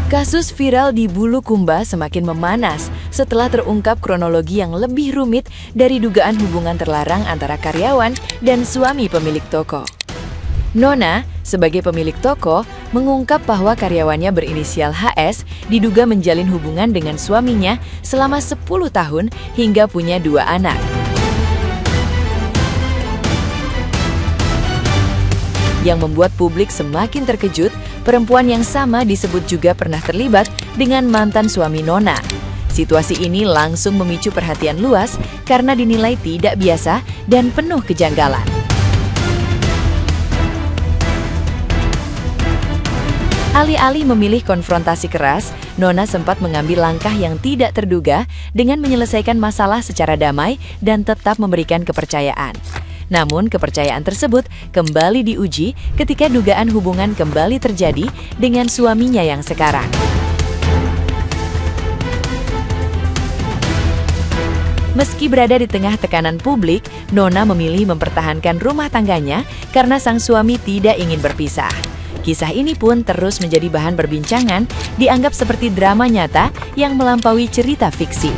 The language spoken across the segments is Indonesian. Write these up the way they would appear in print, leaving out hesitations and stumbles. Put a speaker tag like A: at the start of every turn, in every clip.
A: Kasus viral di Bulukumba semakin memanas setelah terungkap kronologi yang lebih rumit dari dugaan hubungan terlarang antara karyawan dan suami pemilik toko. Nona, sebagai pemilik toko, mengungkap bahwa karyawannya berinisial HS diduga menjalin hubungan dengan suaminya selama 10 tahun hingga punya 2 anak. Yang membuat publik semakin terkejut, perempuan yang sama disebut juga pernah terlibat dengan mantan suami Nona. Situasi ini langsung memicu perhatian luas karena dinilai tidak biasa dan penuh kejanggalan. Alih-alih memilih konfrontasi keras, Nona sempat mengambil langkah yang tidak terduga dengan menyelesaikan masalah secara damai dan tetap memberikan kepercayaan. Namun, kepercayaan tersebut kembali diuji ketika dugaan hubungan kembali terjadi dengan suaminya yang sekarang. Meski berada di tengah tekanan publik, Nona memilih mempertahankan rumah tangganya karena sang suami tidak ingin berpisah. Kisah ini pun terus menjadi bahan perbincangan, dianggap seperti drama nyata yang melampaui cerita fiksi.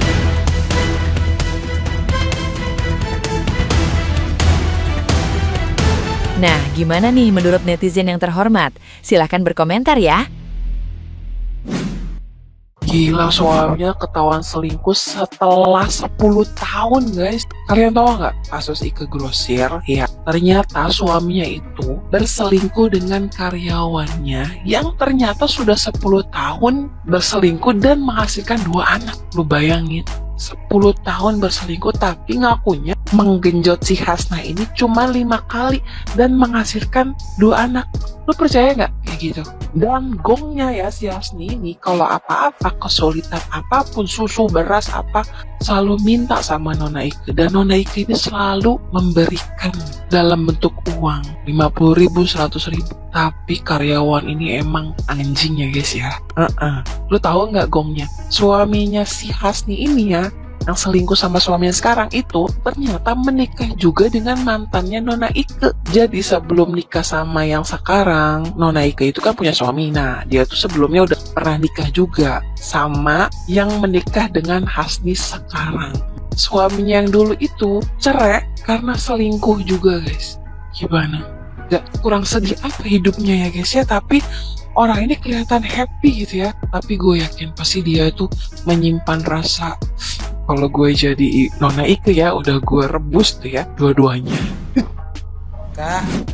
A: Nah, gimana nih menurut netizen yang terhormat? Silahkan berkomentar ya.
B: Gila, suaminya ketahuan selingkuh setelah 10 tahun, guys. Kalian tahu nggak kasus Ike Grosir? Ya, ternyata suaminya itu berselingkuh dengan karyawannya yang ternyata sudah 10 tahun berselingkuh dan menghasilkan 2 anak. Lu bayangin, 10 tahun berselingkuh tapi ngakunya menggenjot si Hasna ini cuma 5 kali dan menghasilkan 2 anak. Lu percaya nggak kayak gitu? Dan gongnya ya si Hasni ini kalau apa-apa, kesulitan apapun, susu, beras, apa, selalu minta sama Nona Ike. Dan Nona Ike ini selalu memberikan dalam bentuk uang 50.000, 100.000. Tapi karyawan ini emang anjing ya guys ya. Lu tahu nggak gongnya? Suaminya si Hasni ini ya, yang selingkuh sama suaminya sekarang itu ternyata menikah juga dengan mantannya Nona Ike. Jadi sebelum nikah sama yang sekarang, Nona Ike itu kan punya suami. Nah, dia tuh sebelumnya udah pernah nikah juga sama yang menikah dengan Hasni sekarang. Suaminya yang dulu itu cerai karena selingkuh juga, guys. Gimana? Gak kurang sedih apa hidupnya ya guys ya? Tapi orang ini kelihatan happy gitu ya. Tapi gue yakin pasti dia itu menyimpan rasa, kalau gue jadi Nona Ike ya, udah gue rebus tuh ya dua-duanya.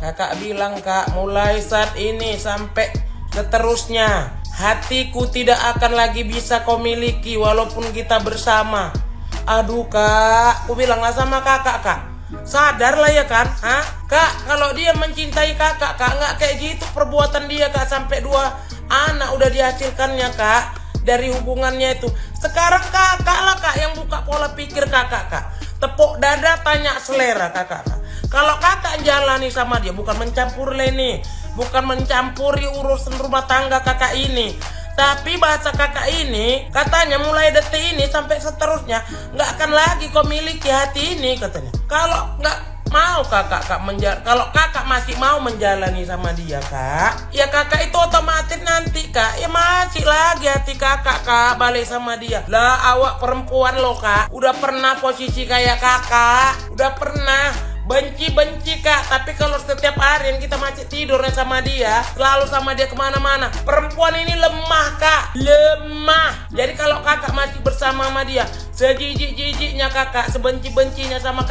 C: Kakak bilang kak, mulai saat ini sampai seterusnya hatiku tidak akan lagi bisa kau miliki walaupun kita bersama. Aduh kak, aku bilanglah sama kakak kak, sadarlah ya kan, kak, kalau dia mencintai kakak, nggak kayak gitu perbuatan dia kak, sampai 2 anak udah dihasilkannya kak dari hubungannya itu. Sekarang kakak lah kak yang buka pola pikir kakak kak, tepuk dada tanya selera kakak kak. Kalau kakak jalani sama dia bukan mencampuri ini, bukan mencampuri urusan rumah tangga kakak ini, tapi bahasa kakak ini katanya mulai detik ini sampai seterusnya nggak akan lagi kau miliki hati ini katanya. Kalau nggak mau kalau kakak masih mau menjalani sama dia kak, ya kakak itu otomatis nanti kak, ya masih lagi hati kakak balik sama dia. Lah awak perempuan lo kak, udah pernah posisi kayak kakak, udah pernah benci kak, tapi kalau setiap hari yang kita masih tidurnya sama dia, selalu sama dia kemana-mana, perempuan ini lemah kak, lemah. Jadi kalau kakak masih bersama sama dia, sejijik-jijiknya kakak, sebenci-bencinya sama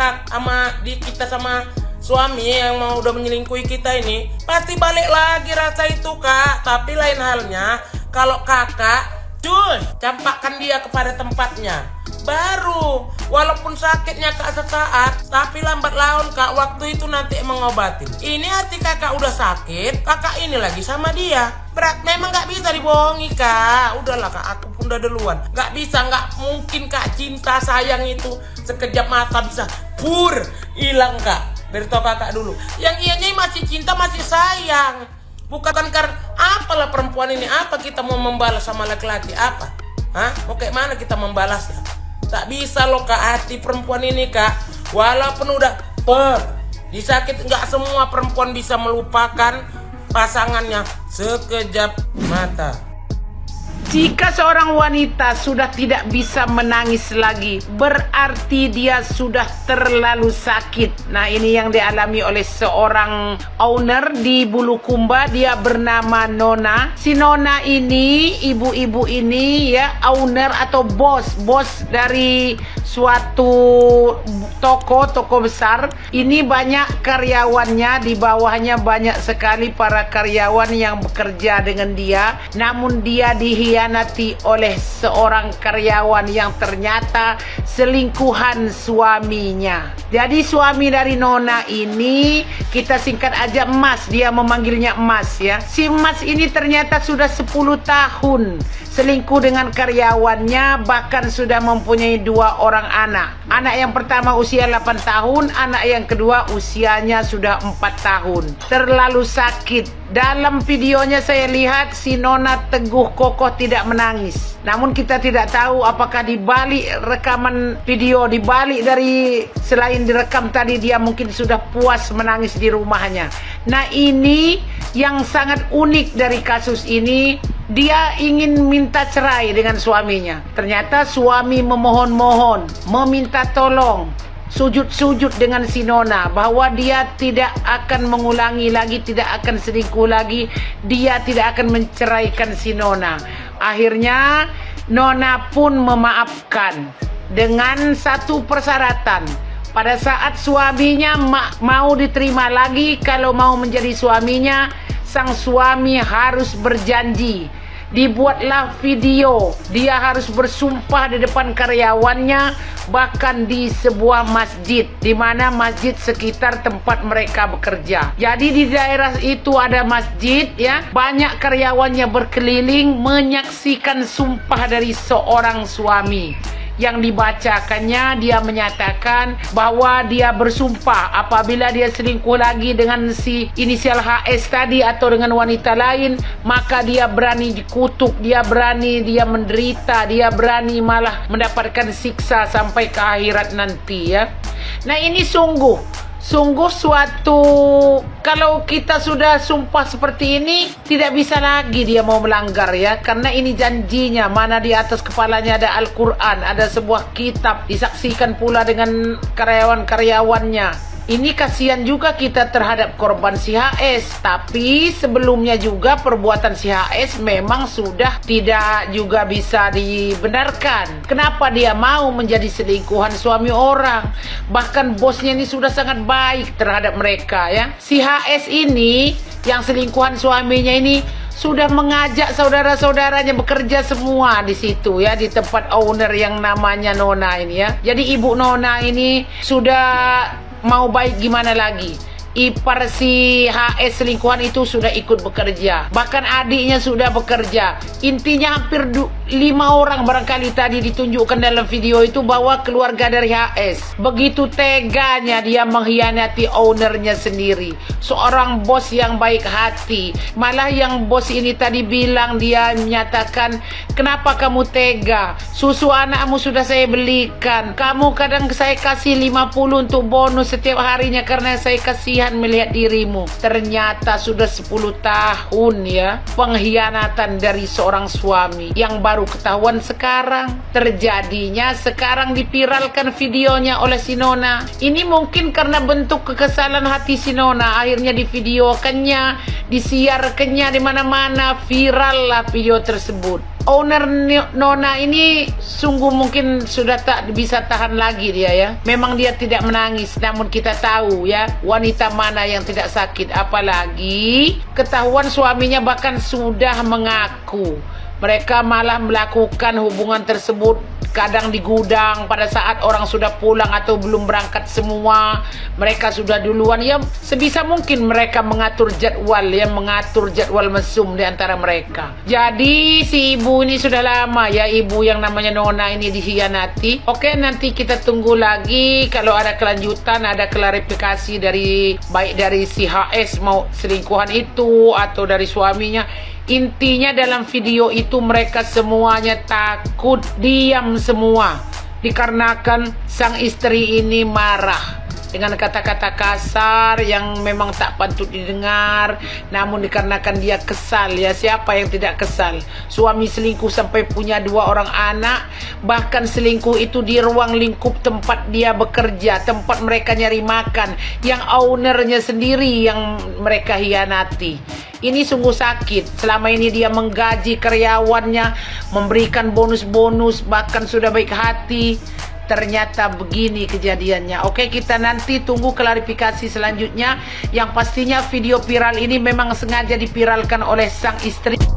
C: kita sama suami yang mau udah menyelingkuhi kita ini, pasti balik lagi rasa itu kak. Tapi lain halnya kalau kakak campakkan dia kepada tempatnya, baru walaupun sakitnya kak sesaat, tapi lambat laun kak, waktu itu nanti mengobatin. Ini hati kakak udah sakit, kakak ini lagi sama dia. Berat, memang gak bisa dibohongi kak. Udahlah kak, aku pun udah duluan. Gak bisa, gak mungkin kak, cinta sayang itu sekejap mata bisa hilang kak. Beritahu kakak dulu, yang ianya masih cinta, masih sayang. Bukan karena apalah perempuan ini, apa kita mau membalas sama laki-laki, apa? Mau kayak mana kita membalasnya? Tak bisa loh kak, hati perempuan ini kak, walaupun udah disakit, nggak semua perempuan bisa melupakan pasangannya sekejap mata.
D: Jika seorang wanita sudah tidak bisa menangis lagi, berarti dia sudah terlalu sakit. Nah, ini yang dialami oleh seorang owner di Bulukumba, dia bernama Nona. Si Nona ini, ibu-ibu ini ya, owner atau bos dari suatu toko besar. Ini banyak karyawannya, di bawahnya banyak sekali para karyawan yang bekerja dengan dia. Namun dia dikhianati oleh seorang karyawan yang ternyata selingkuhan suaminya. Jadi suami dari Nona ini, kita singkat aja Mas, dia memanggilnya Mas ya. Si Mas ini ternyata sudah 10 tahun selingkuh dengan karyawannya, bahkan sudah mempunyai 2 orang anak. Anak yang pertama usia 8 tahun, anak yang kedua usianya sudah 4 tahun. Terlalu sakit. Dalam videonya saya lihat si Nona teguh kokoh tidak menangis. Namun kita tidak tahu apakah di balik rekaman video, di balik dari selain direkam tadi, dia mungkin sudah puas menangis di rumahnya. Nah, ini yang sangat unik dari kasus ini. Dia ingin minta cerai dengan suaminya. Ternyata suami memohon-mohon, meminta tolong, sujud-sujud dengan si Nona bahwa dia tidak akan mengulangi lagi, tidak akan selingkuh lagi, dia tidak akan menceraikan si Nona. Akhirnya Nona pun memaafkan dengan satu persyaratan. Pada saat suaminya mau diterima lagi, kalau mau menjadi suaminya, sang suami harus berjanji. Dibuatlah video, dia harus bersumpah di depan karyawannya, bahkan di sebuah masjid, di mana masjid sekitar tempat mereka bekerja. Jadi di daerah itu ada masjid ya, banyak karyawannya berkeliling menyaksikan sumpah dari seorang suami. Yang dibacakannya, dia menyatakan bahwa dia bersumpah apabila dia selingkuh lagi dengan si inisial HS tadi atau dengan wanita lain, maka dia berani dikutuk, dia berani dia menderita, dia berani malah mendapatkan siksa sampai ke akhirat nanti ya. Nah, ini sungguh suatu, kalau kita sudah sumpah seperti ini, tidak bisa lagi dia mau melanggar ya, karena ini janjinya, mana di atas kepalanya ada Al-Quran, ada sebuah kitab, disaksikan pula dengan karyawan-karyawannya. Ini kasihan juga kita terhadap korban si HS. Tapi sebelumnya juga perbuatan si HS memang sudah tidak juga bisa dibenarkan. Kenapa dia mau menjadi selingkuhan suami orang? Bahkan bosnya ini sudah sangat baik terhadap mereka ya. Si HS ini yang selingkuhan suaminya ini sudah mengajak saudara-saudaranya bekerja semua di situ ya, di tempat owner yang namanya Nona ini ya. Jadi ibu Nona ini sudah mau baik gimana lagi, ipar si HS selingkuhan itu sudah ikut bekerja, bahkan adiknya sudah bekerja. Intinya hampir 5 orang barangkali tadi ditunjukkan dalam video itu bahwa keluarga dari HS. Begitu teganya dia mengkhianati ownernya sendiri, seorang bos yang baik hati. Malah yang bos ini tadi bilang, dia menyatakan, kenapa kamu tega? Susu anakmu sudah saya belikan, kamu kadang saya kasih 50 untuk bonus setiap harinya karena saya kasihan melihat dirimu. Ternyata sudah 10 tahun ya pengkhianatan dari seorang suami yang baru ketahuan sekarang. Terjadinya sekarang dipiralkan videonya oleh si Nona. Ini mungkin karena bentuk kekesalan hati si Nona, akhirnya divideokannya, disiarkannya di mana-mana, viral lah video tersebut. Owner Nona ini sungguh mungkin sudah tak bisa tahan lagi dia ya. Memang dia tidak menangis, namun kita tahu ya, wanita mana yang tidak sakit. Apalagi ketahuan suaminya bahkan sudah mengaku. Mereka malah melakukan hubungan tersebut kadang di gudang pada saat orang sudah pulang atau belum berangkat semua. Mereka sudah duluan ya, sebisa mungkin mereka mengatur jadwal ya, mengatur jadwal mesum di antara mereka. Jadi si ibu ini sudah lama ya, ibu yang namanya Nona ini dikhianati. Oke, nanti kita tunggu lagi kalau ada kelanjutan, ada klarifikasi dari baik dari si HS mau selingkuhan itu atau dari suaminya. Intinya dalam video itu mereka semuanya takut, diam semua, dikarenakan sang istri ini marah dengan kata-kata kasar yang memang tak patut didengar. Namun dikarenakan dia kesal, ya siapa yang tidak kesal? Suami selingkuh sampai punya 2 orang anak, bahkan selingkuh itu di ruang lingkup tempat dia bekerja, tempat mereka nyari makan, yang ownernya sendiri yang mereka hianati. Ini sungguh sakit. Selama ini dia menggaji karyawannya, memberikan bonus-bonus, bahkan sudah baik hati. Ternyata begini kejadiannya. Oke, kita nanti tunggu klarifikasi selanjutnya. Yang pastinya video viral ini memang sengaja dipiralkan oleh sang istri.